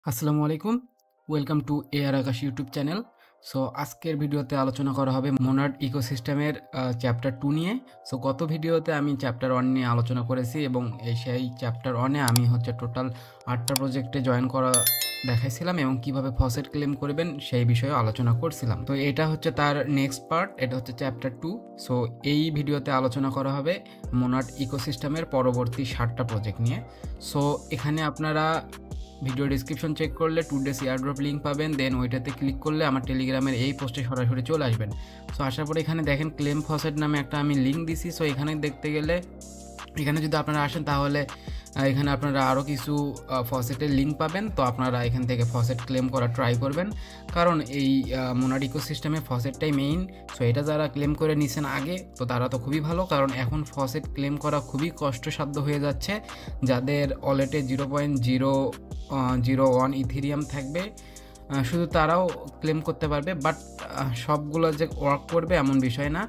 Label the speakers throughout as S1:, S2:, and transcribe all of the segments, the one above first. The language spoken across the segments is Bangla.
S1: আসসালামু আলাইকুম। Welcome to AR Akash YouTube channel. So আজকের ভিডিওতে আলোচনা করা হবে মোনাড ইকোসিস্টেমের চ্যাপ্টার 2 নিয়ে। সো গত ভিডিওতে আমি চ্যাপ্টার 1 নিয়ে আলোচনা করেছি এবং সেই চ্যাপ্টার 1 এ আমি টোটাল 8টা প্রজেক্টে জয়েন করা দেখাইছিলাম এবং কিভাবে ফসেট ক্লেম করবেন সেই বিষয়ে আলোচনা করছিলাম। তো এটা হচ্ছে তার নেক্সট পার্ট, এটা হচ্ছে চ্যাপ্টার 2। সো এই ভিডিওতে আলোচনা করা হবে মোনাড ইকোসিস্টেমের পরবর্তী 7টা প্রজেক্ট নিয়ে। সো এখানে আপনারা ভিডিও ডিসক্রিপশন চেক করলে 2 ডেজ এয়ারড্রপ লিঙ্ক পাবেন, দেন ওইটাতে ক্লিক করলে আমার টেলিগ্রামের এই পোস্টে সরাসরি চলে আসবেন। সো আসার পরে এখানে দেখেন ক্লেম ফসেট নামে একটা আমি লিঙ্ক দিছি। সো এখানে দেখতে গেলে এখানে যদি আপনারা আসেন তাহলে এখানে আপনারা আরও কিছু ফসেটের লিঙ্ক পাবেন। তো আপনারা এখান থেকে ফসেট ক্লেম করা ট্রাই করবেন, কারণ এই মোনাড ইকোসিস্টেমে ফসেটটাই মেইন। সো এটা যারা ক্লেম করে নিছেন আগে, তো তারা তো খুবই ভালো, কারণ এখন ফসেট ক্লেম করা খুবই কষ্টসাধ্য হয়ে যাচ্ছে। যাদের ওয়ালেটে 0.001 ইথেরিয়াম থাকবে শুধু তারাও ক্লেম করতে পারবে, বাট সবগুলো যে ওয়ার্ক করবে এমন বিষয় না।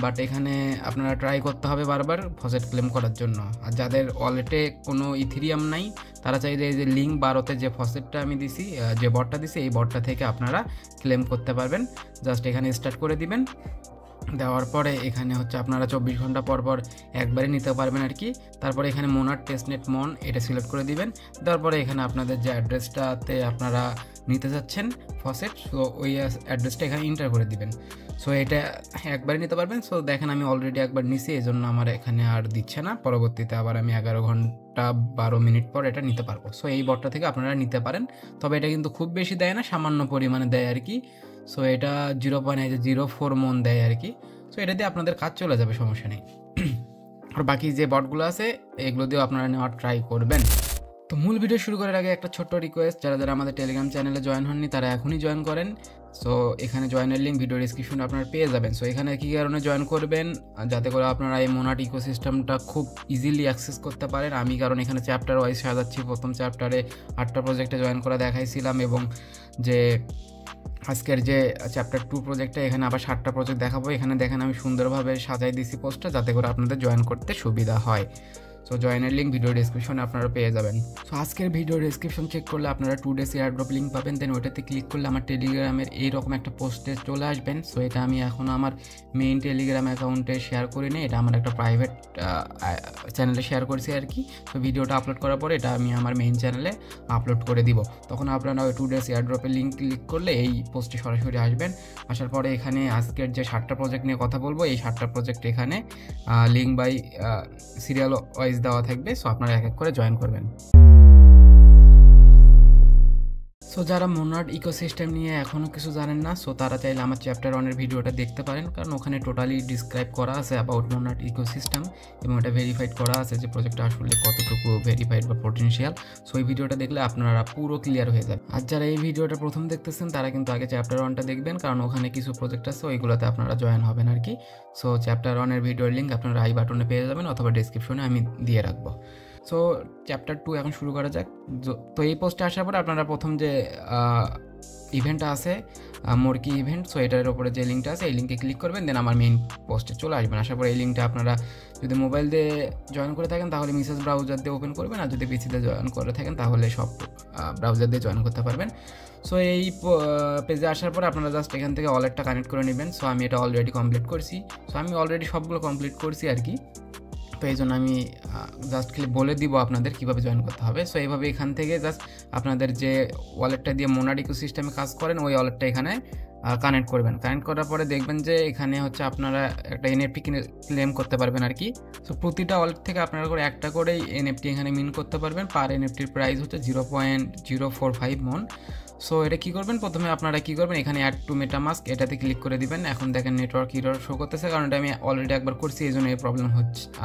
S1: বাট এখানে আপনারা ট্রাই করতে হবে বারবার ফসেট ক্লেম করার জন্য। আর যাদের ওয়ালেটে কোনো ইথেরিয়াম নাই, তারা চাইলে এই যে লিঙ্ক 12তে যে ফসেটটা আমি দিছি, যে বটটা দিছি, এই বটটা থেকে আপনারা ক্লেম করতে পারবেন। জাস্ট এখানে স্টার্ট করে দিবেন। দেওয়ার পরে এখানে হচ্ছে আপনারা 24 ঘন্টা পর পর একবারে নিতে পারবেন আর কি। তারপরে এখানে মোনাড টেস্টনেট মন এটা সিলেক্ট করে দিবেন। দেওয়ার পরে এখানে আপনাদের যে অ্যাড্রেসটাতে আপনারা নিতে যাচ্ছেন ফসেট, সো ওই অ্যাড্রেসটা এখানে এন্টার করে দিবেন। সো এটা একবারে নিতে পারবেন। সো দেখেন আমি অলরেডি একবার নিছি, এই জন্য আমার এখানে আর দিচ্ছে না। পরবর্তীতে আবার আমি 11 ঘন্টা 12 মিনিট পর এটা নিতে পারবো। সো এই বটটা থেকে আপনারা নিতে পারেন, তবে এটা কিন্তু খুব বেশি দেয় না, সামান্য পরিমাণে দেয় আর কি। সো এটা 0.04 মন দেয় আর কি। সো এটা দিয়ে আপনাদের কাজ চলে যাবে, সমস্যা নেই। আর বাকি যে বটগুলো আছে এগুলো দিয়েও আপনারা নেওয়ার ট্রাই করবেন। তো মূল ভিডিও শুরু করার আগে একটা ছোট্ট রিকোয়েস্ট, যারা যারা আমাদের টেলিগ্রাম চ্যানেলে জয়েন হননি তারা এখনই জয়েন করেন। সো এখানে জয়েনের লিঙ্ক ভিডিও ডিসক্রিপশনে আপনারা পেয়ে যাবেন। সো এখানে কী কারণে জয়েন করবেন, যাতে করে আপনারা এই মোনাড ইকোসিস্টেমটা খুব ইজিলি অ্যাক্সেস করতে পারেন। আমি কারণ এখানে চ্যাপ্টার ওয়াইজ সাজাচ্ছি, প্রথম চ্যাপ্টারে 8টা প্রজেক্টে জয়েন করা দেখাইছিলাম, এবং যে আজকের যে চ্যাপ্টার 2 প্রজেক্টে এখানে আবার 7টা প্রজেক্ট দেখাবো। এখানে দেখেন আমি সুন্দরভাবে সাজাই দিছি পোস্টটা, যাতে করে আপনাদের জয়েন করতে সুবিধা হয়। সো জয়েনের লিঙ্ক ভিডিও ডিসক্রিপশনে আপনারা পেয়ে যাবেন। সো আজকের ভিডিও ডিসক্রিপশন চেক করলে আপনারা 2 ডেজ এয়ারড্রপ লিঙ্ক পাবেন, দেন ওইটাতে ক্লিক করলে আমার টেলিগ্রামের এইরকম একটা পোস্টে চলে আসবেন। সো এটা আমি এখন আমার মেইন টেলিগ্রাম অ্যাকাউন্টে শেয়ার করি নি, এটা আমার একটা প্রাইভেট চ্যানেলে শেয়ার করছি আর কি। তো ভিডিওটা আপলোড করার পরে এটা আমি আমার মেইন চ্যানেলে আপলোড করে দিব। তখন আপনারা ওই 2 ডেজ এয়ারড্রপের লিঙ্ক ক্লিক করলে এই পোস্টে সরাসরি আসবেন। আসার পরে এখানে আজকের যে 7টা প্রজেক্ট নিয়ে কথা বলবো, এই 7টা প্রজেক্ট এখানে লিঙ্ক বাই সিরিয়াল ওয়াইজ দেওয়া থাকবে। সো আপনারা এক এক করে জয়েন করবেন। সো যারা মোনাড ইকোসিস্টেম নিয়ে এখনও কিছু জানেন না, সো তারা চাইলে আমার চ্যাপ্টার 1-এর ভিডিওটা দেখতে পারেন, কারণ ওখানে টোটালি ডিসক্রাইব করা আছে অ্যাবাউট মোনাড ইকোসিস্টেম, এবং এটা ভেরিফাইড করা আছে যে প্রজেক্টটা আসলে কতটুকু ভেরিফাইড বা পটেনশিয়াল। সো এই ভিডিওটা দেখলে আপনারা পুরো ক্লিয়ার হয়ে যাবে। আর যারা এই ভিডিওটা প্রথম দেখতেছেন তারা কিন্তু আগে চ্যাপ্টার 1টা দেখবেন, কারণ ওখানে কিছু প্রজেক্ট আছে ওইগুলোতে আপনারা জয়েন হবেন আর কি। সো চ্যাপ্টার 1-এর ভিডিওর লিঙ্ক আপনারা আই বাটনে পেয়ে যাবেন, অথবা ডিসক্রিপশনে আমি দিয়ে রাখবো। সো চ্যাপ্টার 2 এখন শুরু করা যাক। তো এই পোস্টে আসার পরে আপনারা প্রথম যে ইভেন্টটা আছে মুরগি ইভেন্ট, সো এটার উপরে যে লিঙ্কটা আছে এই লিঙ্কে ক্লিক করবেন, দেন আমার মেইন পোস্টে চলে আসবেন। আসার পরে এই লিঙ্কটা আপনারা যদি মোবাইল দিয়ে জয়েন করে থাকেন তাহলে মেসেজ ব্রাউজার দিয়ে ওপেন করবেন, আর যদি পিসিতে জয়েন করে থাকেন তাহলে সব ব্রাউজার দিয়ে জয়েন করতে পারবেন। সো এই পেজে আসার পরে আপনারা জাস্ট এখান থেকে ওয়ালেটটা কানেক্ট করে নেবেন। সো আমি এটা অলরেডি কমপ্লিট করছি। সো আমি অলরেডি সবগুলো কমপ্লিট করছি আর কি। তো এই জন্য আমি জাস্ট খালি বলে দিব আপনাদের কীভাবে জয়েন করতে হবে। সো এইভাবে এখান থেকে জাস্ট আপনাদের যে ওয়ালেটটা দিয়ে মোনাড ইকোসিস্টেমে কাজ করেন ওই ওয়ালেটটা এখানে কানেক্ট করবেন। কানেক্ট করার পরে দেখবেন যে এখানে হচ্ছে আপনারা একটা এনএফটি ক্লেম করতে পারবেন আর কি। সো প্রতিটা ওয়ালেট থেকে আপনারা করে একটা করেই এনএফটি এখানে মিন করতে পারবেন। পার এনএফটির প্রাইস হচ্ছে 0.045 মন। সো এটা কী করবেন, প্রথমে আপনারা কী করবেন, এখানে অ্যাড টু মেটামাস্ক এটাতে ক্লিক করে দিবেন। এখন দেখেন নেটওয়ার্ক এরর শো করতেছে, কারণ এটা আমি অলরেডি একবার করছি, এই জন্য এই প্রবলেম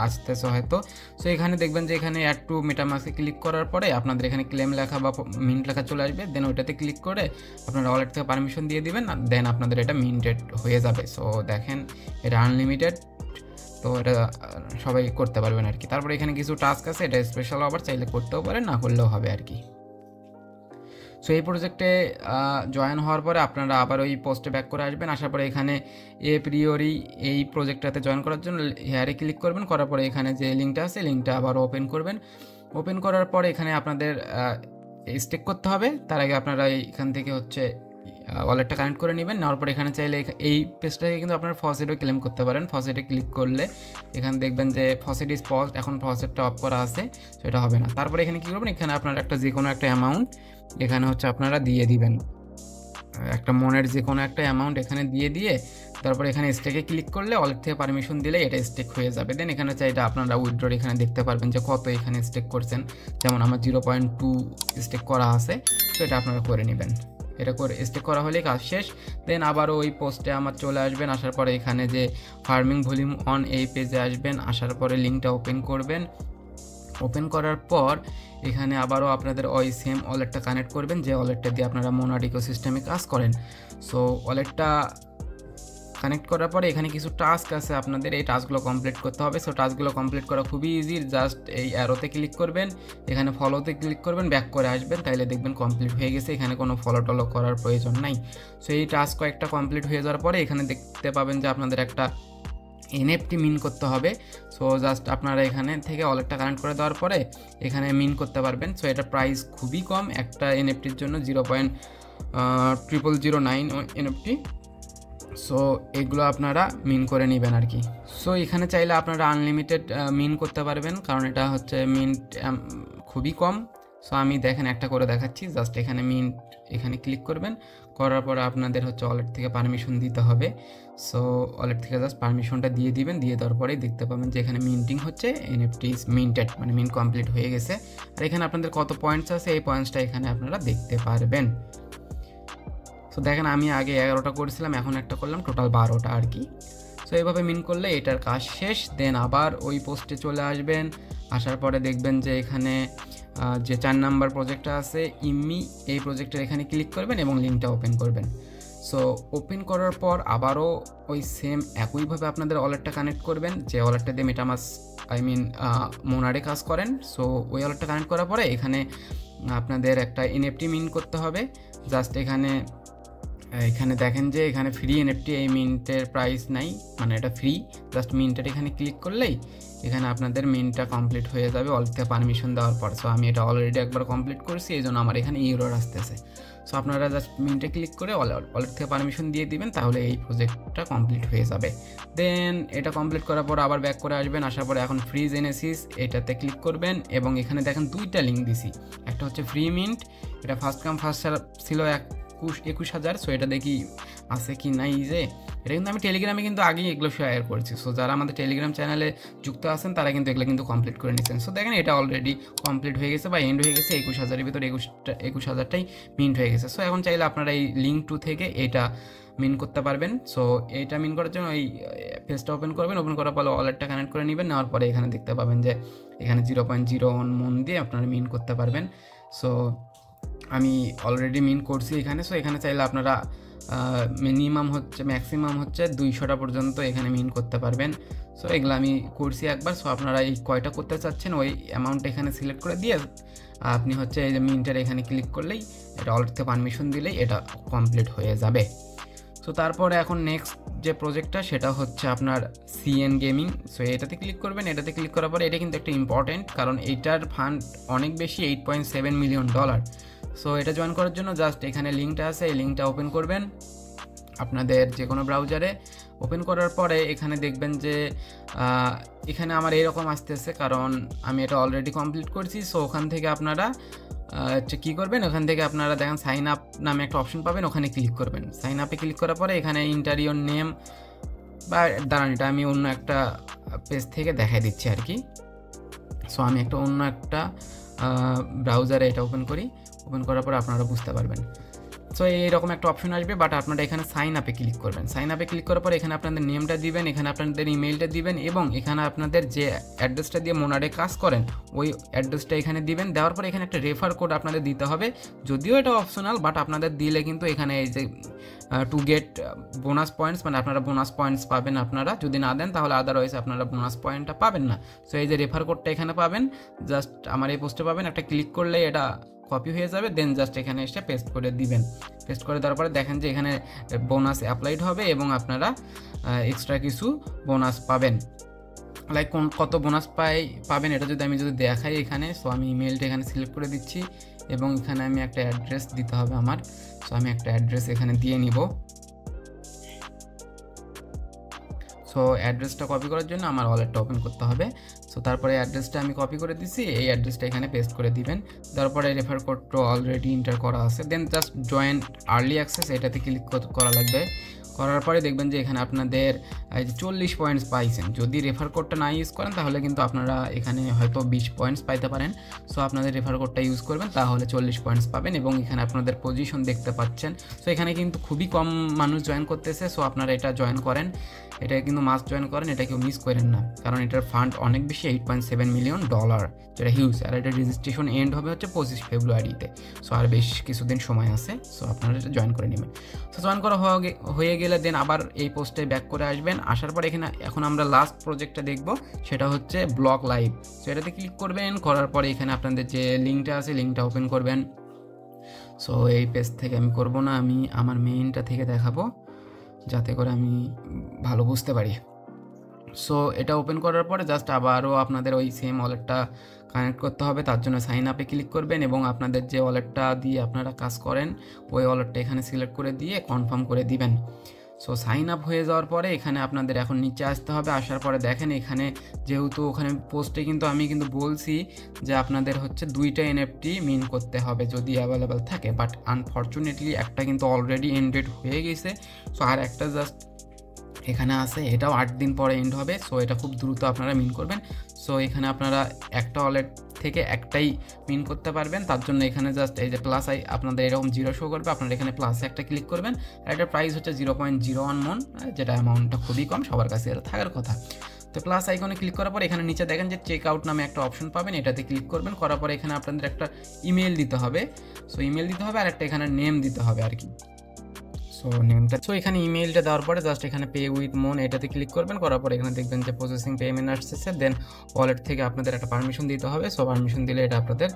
S1: আসতেছে হয়তো। সো এখানে দেখবেন যে এখানে অ্যাড টু মেটামাস্কে ক্লিক করার পরে আপনাদের এখানে ক্লেম লেখা বা মিন্ট লেখা চলে আসবে। দেন ওইটাতে ক্লিক করে আপনারা ওয়ালেট থেকে পারমিশন দিয়ে দিবেন, দেন আপনাদের এটা মিন্টেড হয়ে যাবে। সো দেখেন এটা আনলিমিটেড, তো এটা সবাই করতে পারবেন আর কি। তারপরে এখানে কিছু টাস্ক আছে, এটা স্পেশাল আবার চাইলে করতেও পারেন, না করলেও হবে আর কি। সো এই প্রজেক্টে জয়েন হওয়ার পরে আপনারা আবার ওই পোস্টে ব্যাক করে আসবেন। আসার পরে এখানে প্রিয়রি এই প্রজেক্টটাতে জয়েন করার জন্য হেয়ারে ক্লিক করবেন। করার পরে এখানে যে লিঙ্কটা আছে লিঙ্কটা আবার ওপেন করবেন। ওপেন করার পরে এখানে আপনাদের স্টেক করতে হবে। তার আগে আপনারা এখান থেকে হচ্ছে ওয়ালেটটা কানেক্ট করে নেবেন। নেওয়ার পর এখানে চাইলে এই পেজটা থেকে কিন্তু আপনারা ফসেটও ক্লেম করতে পারেন। ফসেটে ক্লিক করলে এখানে দেখবেন যে ফসেট ইজ পজ, এখন ফসেটটা অফ করা আছে, সেটা হবে না। তারপরে এখানে কী করবেন, এখানে আপনারা একটা যে কোনো একটা অ্যামাউন্ট এখানে হচ্ছে আপনারা দিয়ে দিবেন, একটা মনের যে কোনো একটা অ্যামাউন্ট এখানে দিয়ে তারপর এখানে স্টেকে ক্লিক করলে ওয়ালেট থেকে পারমিশন দিলে এটা স্টেক হয়ে যাবে। দেন এখানে চাইলে আপনারা উইথড্রর এখানে দেখতে পারবেন যে কত এখানে স্টেক করছেন। যেমন আমার 0.2 স্টেক করা আছে, তো এটা আপনারা করে নেবেন। এটা করে স্টেক করা হলে কাজ শেষ। দেন আবারও ওই পোস্টে আমার চলে আসবেন, আসার পরে এখানে যে ফার্মিং ভলিউম অন এই পেজে আসবেন, আসার পরে লিঙ্কটা ওপেন করবেন। ওপেন করার পর এখানে আবারও আপনাদের ওই সেম ওয়ালেটটা কানেক্ট করবেন যে ওয়ালেটটা দিয়ে আপনারা মোনাড ইকোসিস্টেমে কাজ করেন। সো ওয়ালেটটা কানেক্ট করার পরে এখানে কিছু টাস্ক আছে, আপনাদের এই টাস্কগুলো কমপ্লিট করতে হবে। সো টাস্কগুলো কমপ্লিট করা খুবই ইজি, জাস্ট এই অ্যারোতে ক্লিক করবেন, এখানে ফলোতে ক্লিক করবেন, ব্যাক করে আসবেন, তাইলে দেখবেন কমপ্লিট হয়ে গেছে। এখানে কোনো ফলো টলো করার প্রয়োজন নাই। সো এই টাস্ক কয়েকটা কমপ্লিট হয়ে যাওয়ার পরে এখানে দেখতে পাবেন যে আপনাদের একটা এনএফটি মিন করতে হবে। সো জাস্ট আপনারা এখানে থেকে ওয়ালেটটা কানেক্ট করে দেওয়ার পরে এখানে মিন করতে পারবেন। সো এটা প্রাইস খুবই কম, একটা এনএফটির জন্য 0.0009 এনএফটি। সো এগুলো আপনারা মিন করে নেবেন আর কি। সো এখানে চাইলে আপনারা আনলিমিটেড মিন করতে পারবেন, কারণ এটা হচ্ছে মিন্ট খুবই কম। সো আমি দেখেন একটা করে দেখাচ্ছি, জাস্ট এখানে মিন্ট এখানে ক্লিক করবেন, করার পরে আপনাদের হচ্ছে ওয়ালেট থেকে পারমিশন দিতে হবে। সো ওয়ালেট থেকে জাস্ট পারমিশনটা দিয়ে দিবেন, দিয়ে দেওয়ার পরেই দেখতে পাবেন যে এখানে মিন্টিং হচ্ছে, এনএফটি ইজ মিন্টেড, মানে মিন্ট কমপ্লিট হয়ে গেছে। আর এখানে আপনাদের কত পয়েন্টস আছে এই পয়েন্টসটা এখানে আপনারা দেখতে পারবেন। সো দেখেন আমি আগে 11টা করেছিলাম, এখন একটা করলাম, টোটাল 12টা আর কি। সো এইভাবে মিন করলে এটার কাজ শেষ। দেন আবার ওই পোস্টে চলে আসবেন, আসার পরে দেখবেন যে এখানে যে 4 নাম্বার প্রজেক্টটা আছে ইম্মি, এই প্রজেক্টের এখানে ক্লিক করবেন এবং লিঙ্কটা ওপেন করবেন। সো ওপেন করার পর আবারও ওই সেম একইভাবে আপনাদের ওয়ালেটটা কানেক্ট করবেন, যে ওয়ালেটটা দিয়ে মেটামাস্ক মোনাডে কাজ করেন। সো ওই ওয়ালেটটা কানেক্ট করার পরে এখানে আপনাদের একটা এনএফটি মিন করতে হবে। জাস্ট এখানে দেখেন যে এখানে ফ্রি এনএফটি, এই মিন্টের প্রাইস নাই, মানে এটা ফ্রি। জাস্ট মিন্টের এখানে ক্লিক করলেই এখানে আপনাদের মিন্টটা কমপ্লিট হয়ে যাবে ওয়ালেট থেকে পারমিশন দেওয়ার পর। সো আমি এটা অলরেডি একবার কমপ্লিট করেছি, এই জন্য আমার এখানে ইউরোর আসতেছে। সো আপনারা জাস্ট মিন্টে ক্লিক করে ওয়ালেট থেকে পারমিশন দিয়ে দিবেন, তাহলে এই প্রজেক্টটা কমপ্লিট হয়ে যাবে। দেন এটা কমপ্লিট করার পর আবার ব্যাক করে আসবেন, আসার পরে এখন ফ্রি জেনেসিস এটাতে ক্লিক করবেন এবং এখানে দেখেন 2টা লিঙ্ক দিছি। একটা হচ্ছে ফ্রি মিন্ট, এটা ফার্স্ট কাম ফার্স্ট সার্ভ ছিল 21,000। সো এটা দেখি আছে কি নাই, যে এটা কিন্তু আমি টেলিগ্রামে কিন্তু আগেই এগুলো শেয়ার করেছি। সো যারা আমাদের টেলিগ্রাম চ্যানেলে যুক্ত আছেন তারা কিন্তু এগুলো কিন্তু কমপ্লিট করে নিচ্ছেন। সো দেখেন এটা অলরেডি কমপ্লিট হয়ে গেছে বা এন্ড হয়ে গেছে, 21,000-এর ভিতরে 21,000টাই মিন্ট হয়ে গেছে। সো এখন চাইলে আপনারা এই লিঙ্ক 2 থেকে এটা মিন করতে পারবেন। সো এইটা মিন করার জন্য এই পেজটা ওপেন করবেন, ওপেন করার পরে ওয়ালেটটা কানেক্ট করে নেবেন, নেওয়ার পরে এখানে দেখতে পাবেন যে এখানে 0.01 মন দিয়ে আপনারা মিন করতে পারবেন। সো আমি অলরেডি মিন করছি এখানে। সো এখানে চাইলে আপনারা ম্যাক্সিমাম হচ্ছে 200টা পর্যন্ত এখানে মিন করতে পারবেন। সো এগুলো আমি করছি একবার। সো আপনারা এই কয়টা করতে চাচ্ছেন ওই অ্যামাউন্ট এখানে সিলেক্ট করে দিয়ে আপনি হচ্ছে এই যে মিন্টের এখানে ক্লিক করলেই এটা ওয়ালেট থেকে পারমিশন দিলেই এটা কমপ্লিট হয়ে যাবে। সো তারপরে এখন নেক্সট যে প্রজেক্টটা সেটা হচ্ছে আপনার সিএন গেমিং। সো এটাতে ক্লিক করবেন, এটাতে ক্লিক করার পরে এটা কিন্তু একটা ইম্পর্টেন্ট, কারণ এইটার ফান্ড অনেক বেশি, $8.7 মিলিয়ন। সো এটা জয়েন করার জন্য জাস্ট এখানে লিঙ্কটা আছে, এই লিঙ্কটা ওপেন করবেন আপনাদের যে কোনো ব্রাউজারে। ওপেন করার পরে এখানে দেখবেন যে এখানে আমার এরকম আসতেছে, কারণ আমি এটা অলরেডি কমপ্লিট করছি। সো ওখান থেকে আপনারা কী করবেন, ওখান থেকে আপনারা দেখেন সাইন আপ নামে একটা অপশন পাবেন, ওখানে ক্লিক করবেন। সাইন আপে ক্লিক করার পরে এখানে ইন্টারিয়র নেম বা দাঁড়ান, এটা আমি অন্য একটা পেজ থেকে দেখাই দিচ্ছি আর কি। সো আমি অন্য একটা ব্রাউজারে এটা ওপেন করি, ওপেন করার পর আপনারা বুঝতে পারবেন। সো এইরকম একটা অপশন আসবে, বাট আপনারা এখানে সাইন আপে ক্লিক করবেন। সাইন আপে ক্লিক করার পর এখানে আপনাদের নেমটা দিবেন, এখানে আপনাদের ইমেইলটা দিবেন এবং এখানে আপনাদের যে অ্যাড্রেসটা দিয়ে মোনাডে কাজ করেন ওই অ্যাড্রেসটা এখানে দিবেন। দেওয়ার পর এখানে একটা রেফার কোড আপনাদের দিতে হবে, যদিও এটা অপশনাল, বাট আপনাদের দিলে কিন্তু এখানে এই যে টু গেট বোনাস পয়েন্টস, মানে আপনারা বোনাস পয়েন্টস পাবেন। আপনারা যদি না দেন তাহলে আদারওয়াইজ আপনারা বোনাস পয়েন্টটা পাবেন না। সো এই যে রেফার কোডটা এখানে পাবেন, জাস্ট আমার এই পোস্টে পাবেন, একটা ক্লিক করলে এটা কপি হয়ে যাবে। দেন জাস্ট এখানে এসে পেস্ট করে দিবেন। পেস্ট করে দেওয়ার পরে দেখেন যে এখানে বোনাস অ্যাপ্লাইড হবে এবং আপনারা এক্সট্রা কিছু বোনাস পাবেন। লাইক কত বোনাস পাবেন এটা আমি যদি দেখাই এখানে। সো আমি ইমেলটা এখানে সিলেক্ট করে দিচ্ছি, এবং এখানে আমি একটা অ্যাড্রেস দিতে হবে আমার। সো আমি একটা অ্যাড্রেস এখানে দিয়ে নিব। সো অ্যাড্রেসটা কপি করার জন্য আমার ওয়ালেটটা ওপেন করতে হবে। সো তারপরে অ্যাড্রেসটা আমি কপি করে দিছি, এই অ্যাড্রেসটা এখানে পেস্ট করে দিবেন। তারপরে রেফার কোডটা অলরেডি এন্টার করা আছে, দেন জাস্ট জয়েন আর্লি অ্যাক্সেস এটাতে ক্লিক করা লাগবে। করার পরে দেখবেন যে এখানে আপনাদের 40 পয়েন্টস পাইছেন। যদি রেফার কোডটা না ইউজ করেন তাহলে কিন্তু আপনারা এখানে হয়তো 20 পয়েন্টস পাইতে পারেন। সো আপনাদের রেফার কোডটা ইউজ করবেন, তাহলে 40 পয়েন্টস পাবেন। এবং এখানে আপনাদের পজিশন দেখতে পাচ্ছেন। সো এখানে কিন্তু খুবই কম মানুষ জয়েন করতেছে। সো আপনারা এটা জয়েন করেন, এটা কিন্তু মাস্ট জয়েন করেন, এটা কেউ মিস করেন না, কারণ এটার ফান্ড অনেক বেশি, $8.7 মিলিয়ন, যেটা হিউজ। আর এটা রেজিস্ট্রেশন এন্ড হবে হচ্ছে 25 ফেব্রুয়ারিতে। সো আর বেশ কিছুদিন সময় আছে। সো আপনারা এটা জয়েন করে নেবেন। সো জয়েন করা হয়ে গেলে দেন আবার এই পোস্টে ব্যাক করে আসবেন। আসার পর এখানে এখন আমরা লাস্ট প্রজেক্টটা দেখব, সেটা হচ্ছে ব্লক লাইভ। সো এটাতে ক্লিক করবেন, করার পরে এখানে আপনাদের যে লিঙ্কটা আছে লিঙ্কটা ওপেন করবেন। সো এই পেজ থেকে আমি করব না, আমি আমার মেইনটা থেকে দেখাবো যাতে করে আমি ভালো বুঝতে পারি। সো এটা ওপেন করার পরে জাস্ট আবারও আপনাদের ওই সেম ওয়ালেটটা কানেক্ট করতে হবে। তার জন্য সাইন আপে ক্লিক করবেন এবং আপনাদের যে ওয়ালেটটা দিয়ে আপনারা কাজ করেন ওই ওয়ালেটটা এখানে সিলেক্ট করে দিয়ে কনফার্ম করে দিবেন। সো সাইন আপ হয়ে যাওয়ার পরে এখানে আপনাদের এখন নিচে আসতে হবে। আসার পরে দেখেন এখানে যেহেতু ওখানে পোস্টে কিন্তু আমি কিন্তু বলছি যে আপনাদের হচ্ছে 2টা NFT মিন করতে হবে যদি অ্যাভেলেবেল থাকে, বাট আনফর্চুনেটলি একটা কিন্তু অলরেডি এন্ডেড হয়ে গেছে। সো আর একটা জাস্ট এখানে আছে, এটাও 8 দিন পরে এন্ড হবে। সো এটা খুব দ্রুত আপনারা মিন করবেন। সো এখানে আপনারা একটা ওয়ালেট থেকে একটাই মিন করতে পারবেন। তার জন্য এখানে জাস্ট এই যে প্লাস আপনাদের এরকম 0 শো করবে, আপনারা এখানে প্লাসে একটা ক্লিক করবেন। আর এটার প্রাইস হচ্ছে 0.01 মন, যেটা অ্যামাউন্টটা খুবই কম, সবার কাছে এটা থাকার কথা। তো প্লাস আইকনে ক্লিক করার পর এখানে নিচে দেখেন যে চেক আউট নামে একটা অপশন পাবেন, এটাতে ক্লিক করবেন। করার পরে এখানে আপনাদের একটা ইমেল দিতে হবে। সো ইমেল দিতে হবে আর একটা এখানে নেম দিতে হবে আর কি। সো এখানে ইমেইলটা দেওয়ার পরে জাস্ট এখানে পে উইথ মন এটাতে ক্লিক করবেন। করার পরে এখানে দেখবেন যে প্রসেসিং পেমেন্ট আসতেছে। দেন ওয়ালেট থেকে আপনাদের একটা পারমিশন দিতে হবে। সো পারমিশন দিলে এটা আপনাদের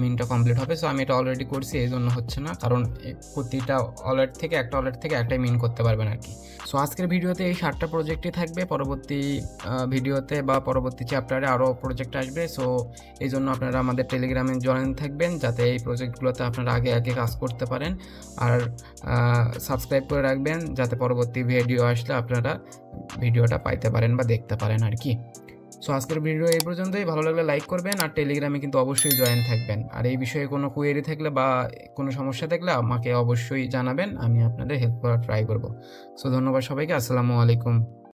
S1: মিনটা কমপ্লিট হবে। সো আমি এটা অলরেডি করছি, এই জন্য হচ্ছে না, কারণ প্রতিটা ওয়ালেট থেকে একটাই মিন করতে পারবেন আর কি। সো আজকের ভিডিওতে এই 7টা প্রজেক্টই থাকবে। পরবর্তী ভিডিওতে বা পরবর্তী চ্যাপ্টারে আরও প্রজেক্ট আসবে। সো এই জন্য আপনারা আমাদের টেলিগ্রামে জয়েন থাকবেন যাতে এই প্রজেক্টগুলোতে আপনারা আগে কাজ করতে পারেন। আর সাবস্ক্রাইব করে রাখবেন যাতে পরবর্তী ভিডিও আসলে আপনারা ভিডিওটা পাইতে পারেন বা দেখতে পারেন আর কি। সো আজকের ভিডিও এই পর্যন্তই। ভালো লাগলে লাইক করবেন আর টেলিগ্রামে কিন্তু অবশ্যই জয়েন থাকবেন। আর এই বিষয়ে কোনো কোয়েরি থাকলে বা কোনো সমস্যা থাকলে আমাকে অবশ্যই জানাবেন, আমি আপনাদের হেল্প করার ট্রাই করব। সো ধন্যবাদ সবাইকে, আসসালামু আলাইকুম।